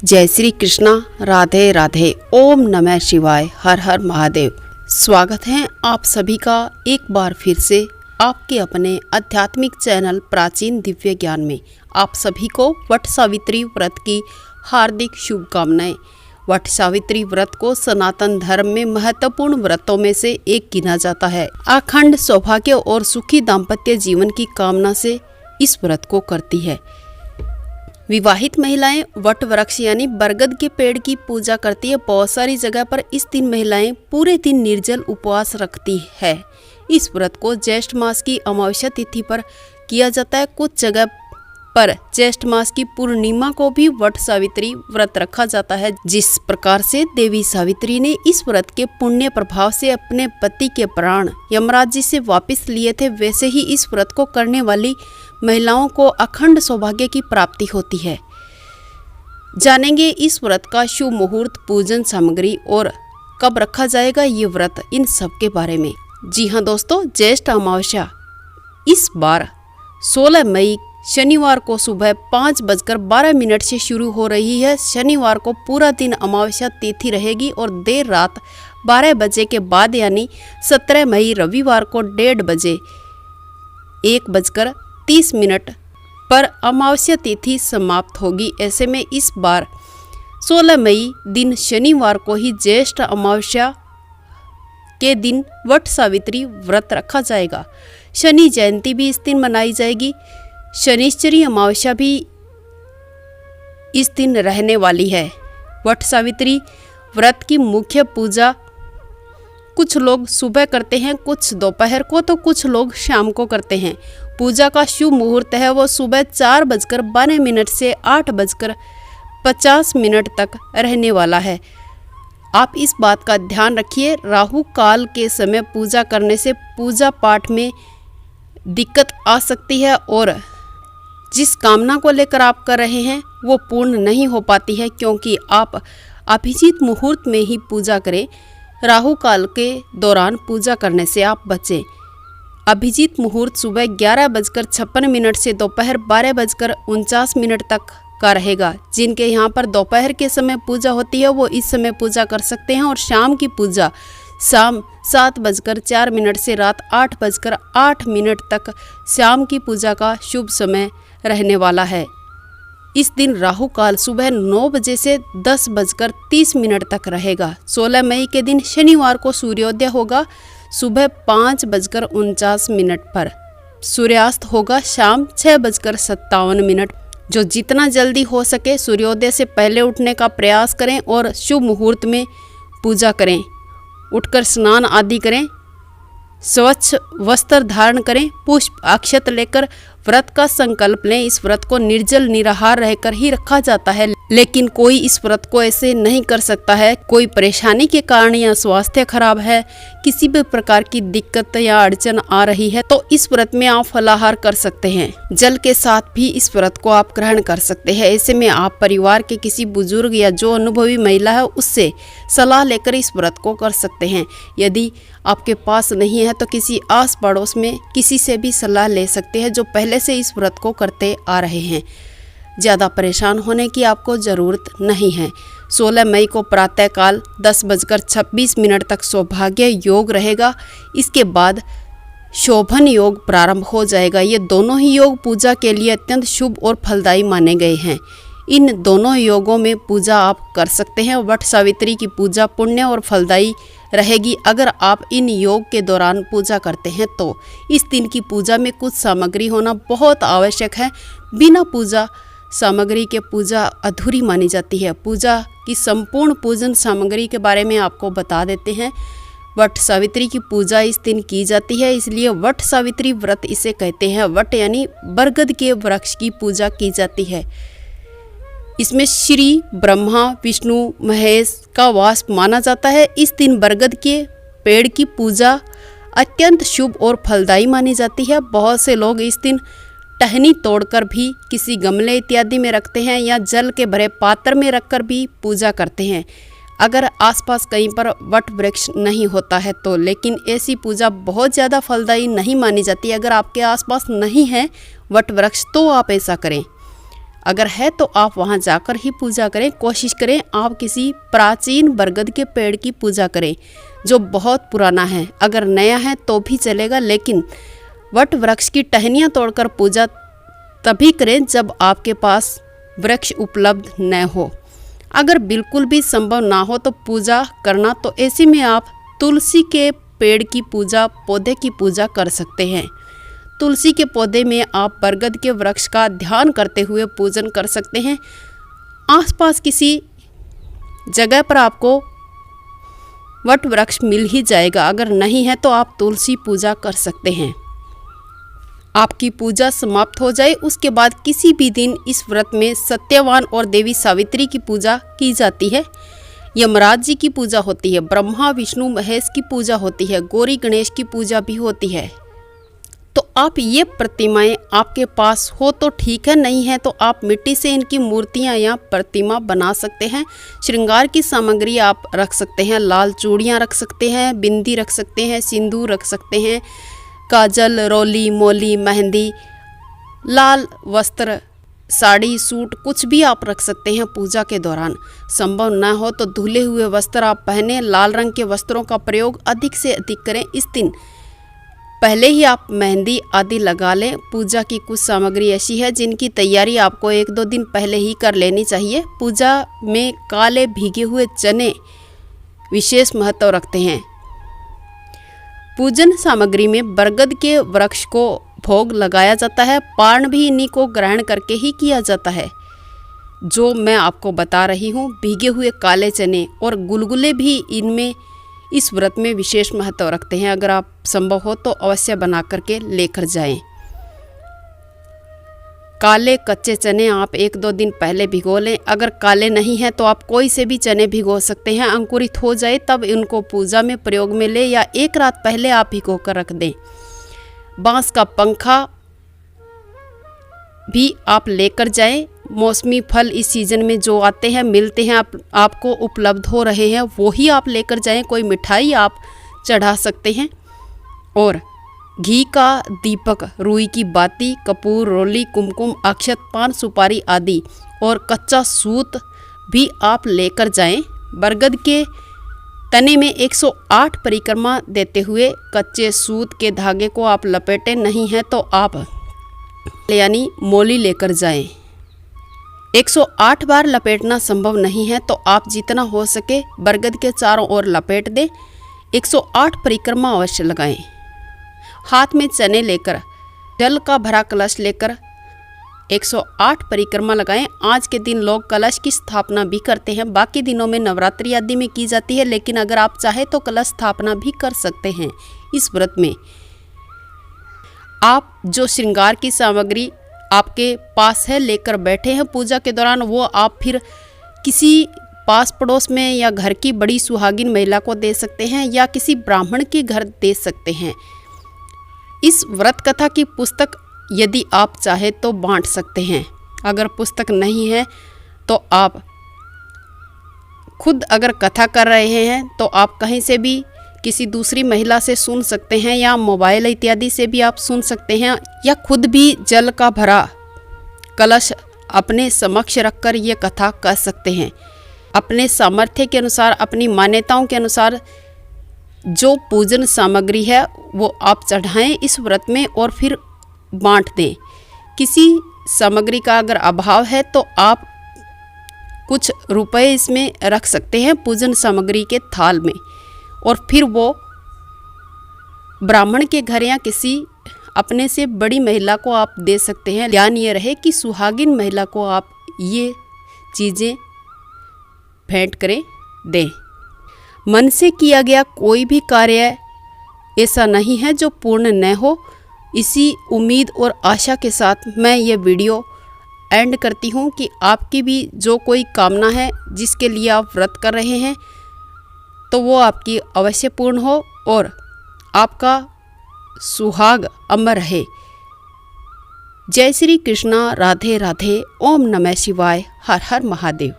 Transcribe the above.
जय श्री कृष्णा, राधे राधे, ओम नमः शिवाय, हर हर महादेव। स्वागत है आप सभी का एक बार फिर से आपके अपने आध्यात्मिक चैनल प्राचीन दिव्य ज्ञान में। आप सभी को वट सावित्री व्रत की हार्दिक शुभकामनाएं। वट सावित्री व्रत को सनातन धर्म में महत्वपूर्ण व्रतों में से एक गिना जाता है। अखंड सौभाग्य और सुखी दाम्पत्य जीवन की कामना से इस व्रत को करती है। विवाहित महिलाएं वट वृक्ष यानी बरगद के पेड़ की पूजा करती है। बहुत सारी जगह पर इस दिन महिलाएं पूरे दिन निर्जल उपवास रखती है। इस व्रत को ज्येष्ठ मास की अमावस्या तिथि पर किया जाता है। कुछ जगह पर ज्येष्ठ मास की पूर्णिमा को भी वट सावित्री व्रत रखा जाता है। जिस प्रकार से देवी सावित्री ने इस व्रत के पुण्य प्रभाव से अपने पति के प्राण यमराज जी से वापस लिए थे, वैसे ही इस व्रत को करने वाली महिलाओं को अखंड सौभाग्य की प्राप्ति होती है। जानेंगे इस व्रत का शुभ मुहूर्त, पूजन सामग्री और कब रखा जाएगा ये व्रत, इन सब के बारे में। जी हाँ दोस्तों, ज्येष्ठ अमावस्या इस बार 16 मई शनिवार को सुबह 5:12 से शुरू हो रही है। शनिवार को पूरा दिन अमावस्या तिथि रहेगी और देर रात 12 बजे के बाद यानी 17 मई रविवार को 1:30 बजे 1:30 पर अमावस्या तिथि समाप्त होगी। ऐसे में इस बार 16 मई दिन शनिवार को ही ज्येष्ठ अमावस्या के दिन वट सावित्री व्रत रखा जाएगा। शनि जयंती भी इस दिन मनाई जाएगी। शनिश्चरी अमावस्या भी इस दिन रहने वाली है। वट सावित्री व्रत की मुख्य पूजा कुछ लोग सुबह करते हैं, कुछ दोपहर को, तो कुछ लोग शाम को करते हैं। पूजा का शुभ मुहूर्त है वो सुबह 4:12 से 8:50 तक रहने वाला है। आप इस बात का ध्यान रखिए, राहु काल के समय पूजा करने से पूजा पाठ में दिक्कत आ सकती है और जिस कामना को लेकर आप कर रहे हैं वो पूर्ण नहीं हो पाती है, क्योंकि आप अभिजीत मुहूर्त में ही पूजा करें। राहु काल के दौरान पूजा करने से आप बचें। अभिजीत मुहूर्त सुबह 11:56 से दोपहर 12:49 तक का रहेगा। जिनके यहाँ पर दोपहर के समय पूजा होती है वो इस समय पूजा कर सकते हैं और शाम की पूजा शाम 7:04 से रात 8:08 तक शाम की पूजा का शुभ समय रहने वाला है। इस दिन राहु काल सुबह 9 बजे से 10:30 तक रहेगा। 16 मई के दिन शनिवार को सूर्योदय होगा सुबह 5:49 पर। सूर्यास्त होगा शाम 6:57। जो जितना जल्दी हो सके सूर्योदय से पहले उठने का प्रयास करें और शुभ मुहूर्त में पूजा करें। उठकर स्नान आदि करें, स्वच्छ वस्त्र धारण करें, पुष्प अक्षत लेकर व्रत का संकल्प लें। इस व्रत को निर्जल निराहार रहकर ही रखा जाता है, लेकिन कोई इस व्रत को ऐसे नहीं कर सकता है। कोई परेशानी के कारण या स्वास्थ्य खराब है, किसी भी प्रकार की दिक्कत या अड़चन आ रही है, तो इस व्रत में आप फलाहार कर सकते हैं। जल के साथ भी इस व्रत को आप ग्रहण कर सकते हैं। ऐसे में आप परिवार के किसी बुजुर्ग या जो अनुभवी महिला है उससे सलाह लेकर इस व्रत को कर सकते हैं। यदि आपके पास नहीं है तो किसी आस पड़ोस में किसी से भी सलाह ले सकते हैं जो पहले से इस व्रत को करते आ रहे हैं। ज़्यादा परेशान होने की आपको ज़रूरत नहीं है। 16 मई को प्रातःकाल 10:26 तक सौभाग्य योग रहेगा। इसके बाद शोभन योग प्रारंभ हो जाएगा। ये दोनों ही योग पूजा के लिए अत्यंत शुभ और फलदायी माने गए हैं। इन दोनों योगों में पूजा आप कर सकते हैं। वट सावित्री की पूजा पुण्य और फलदायी रहेगी अगर आप इन योग के दौरान पूजा करते हैं तो। इस दिन की पूजा में कुछ सामग्री होना बहुत आवश्यक है। बिना पूजा सामग्री के पूजा अधूरी मानी जाती है। पूजा की संपूर्ण पूजन सामग्री के बारे में आपको बता देते हैं। वट सावित्री की पूजा इस दिन की जाती है, इसलिए वट सावित्री व्रत इसे कहते हैं। वट यानी बरगद के वृक्ष की पूजा की जाती है। इसमें श्री ब्रह्मा विष्णु महेश का वास माना जाता है। इस दिन बरगद के पेड़ की पूजा अत्यंत शुभ और फलदायी मानी जाती है। बहुत से लोग इस दिन टहनी तोड़कर भी किसी गमले इत्यादि में रखते हैं या जल के भरे पात्र में रखकर भी पूजा करते हैं। अगर आसपास कहीं पर वट वृक्ष नहीं होता है तो, लेकिन ऐसी पूजा बहुत ज़्यादा फलदायी नहीं मानी जाती। अगर आपके आसपास नहीं है वट वृक्ष तो आप ऐसा करें। अगर है तो आप वहां जाकर ही पूजा करें। कोशिश करें आप किसी प्राचीन बरगद के पेड़ की पूजा करें जो बहुत पुराना है। अगर नया है तो भी चलेगा, लेकिन वट वृक्ष की टहनियाँ तोड़कर पूजा तभी करें जब आपके पास वृक्ष उपलब्ध न हो। अगर बिल्कुल भी संभव ना हो तो पूजा करना, तो ऐसे में आप तुलसी के पेड़ की पूजा, पौधे की पूजा कर सकते हैं। तुलसी के पौधे में आप बरगद के वृक्ष का ध्यान करते हुए पूजन कर सकते हैं। आसपास किसी जगह पर आपको वट वृक्ष मिल ही जाएगा, अगर नहीं है तो आप तुलसी पूजा कर सकते हैं। आपकी पूजा समाप्त हो जाए उसके बाद किसी भी दिन इस व्रत में सत्यवान और देवी सावित्री की पूजा की जाती है। यमराज जी की पूजा होती है, ब्रह्मा विष्णु महेश की पूजा होती है, गौरी गणेश की पूजा भी होती है। तो आप ये प्रतिमाएं आपके पास हो तो ठीक है, नहीं है तो आप मिट्टी से इनकी मूर्तियां या प्रतिमा बना सकते हैं। श्रृंगार की सामग्री आप रख सकते हैं, लाल चूड़ियाँ रख सकते हैं, बिंदी रख सकते हैं, सिंदूर रख सकते हैं, काजल, रोली, मोली, मेहंदी, लाल वस्त्र, साड़ी, सूट, कुछ भी आप रख सकते हैं पूजा के दौरान। संभव न हो तो धुले हुए वस्त्र आप पहने। लाल रंग के वस्त्रों का प्रयोग अधिक से अधिक करें। इस दिन पहले ही आप मेहंदी आदि लगा लें। पूजा की कुछ सामग्री ऐसी है जिनकी तैयारी आपको 1-2 दिन पहले ही कर लेनी चाहिए। पूजा में काले भीगे हुए चने विशेष महत्व रखते हैं। पूजन सामग्री में बरगद के वृक्ष को भोग लगाया जाता है। पारण भी इन्हीं को ग्रहण करके ही किया जाता है। जो मैं आपको बता रही हूँ, भीगे हुए काले चने और गुलगुले भी इनमें इस व्रत में विशेष महत्व रखते हैं। अगर आप संभव हो तो अवश्य बना करके लेकर जाएं। काले कच्चे चने आप 1-2 दिन पहले भिगो लें। अगर काले नहीं हैं तो आप कोई से भी चने भिगो सकते हैं। अंकुरित हो जाए तब इनको पूजा में प्रयोग में ले, या 1 रात पहले आप भिगो कर रख दें। बांस का पंखा भी आप लेकर जाएं। मौसमी फल इस सीज़न में जो आते हैं, मिलते हैं, आपको उपलब्ध हो रहे हैं, वो ही आप लेकर जाएं। कोई मिठाई आप चढ़ा सकते हैं। और घी का दीपक, रुई की बाती, कपूर, रोली, कुमकुम, अक्षत, पान सुपारी आदि और कच्चा सूत भी आप लेकर जाएं। बरगद के तने में 108 परिक्रमा देते हुए कच्चे सूत के धागे को आप लपेटें। नहीं है तो आप यानी मोली लेकर जाएं। 108 बार लपेटना संभव नहीं है तो आप जितना हो सके बरगद के चारों ओर लपेट दें। 108 परिक्रमा अवश्य लगाएं। हाथ में चने लेकर, जल का भरा कलश लेकर 108 परिक्रमा लगाएं। आज के दिन लोग कलश की स्थापना भी करते हैं। बाकी दिनों में नवरात्रि आदि में की जाती है, लेकिन अगर आप चाहे तो कलश स्थापना भी कर सकते हैं। इस व्रत में आप जो श्रृंगार की सामग्री आपके पास है लेकर बैठे हैं पूजा के दौरान, वो आप फिर किसी पास पड़ोस में या घर की बड़ी सुहागिन महिला को दे सकते हैं, या किसी ब्राह्मण के घर दे सकते हैं। इस व्रत कथा की पुस्तक यदि आप चाहे तो बांट सकते हैं। अगर पुस्तक नहीं है तो आप खुद अगर कथा कर रहे हैं तो आप कहीं से भी किसी दूसरी महिला से सुन सकते हैं, या मोबाइल इत्यादि से भी आप सुन सकते हैं, या खुद भी जल का भरा कलश अपने समक्ष रखकर ये कथा कर सकते हैं। अपने सामर्थ्य के अनुसार, अपनी मान्यताओं के अनुसार जो पूजन सामग्री है वो आप चढ़ाएं इस व्रत में और फिर बांट दें। किसी सामग्री का अगर अभाव है तो आप कुछ रुपए इसमें रख सकते हैं पूजन सामग्री के थाल में, और फिर वो ब्राह्मण के घर या किसी अपने से बड़ी महिला को आप दे सकते हैं। ध्यान ये रहे कि सुहागिन महिला को आप ये चीज़ें भेंट करें, दें। मन से किया गया कोई भी कार्य ऐसा नहीं है जो पूर्ण न हो। इसी उम्मीद और आशा के साथ मैं ये वीडियो एंड करती हूँ कि आपकी भी जो कोई कामना है जिसके लिए आप व्रत कर रहे हैं तो वो आपकी अवश्य पूर्ण हो और आपका सुहाग अमर रहे। जय श्री कृष्णा, राधे राधे, ओम नमः शिवाय, हर हर महादेव।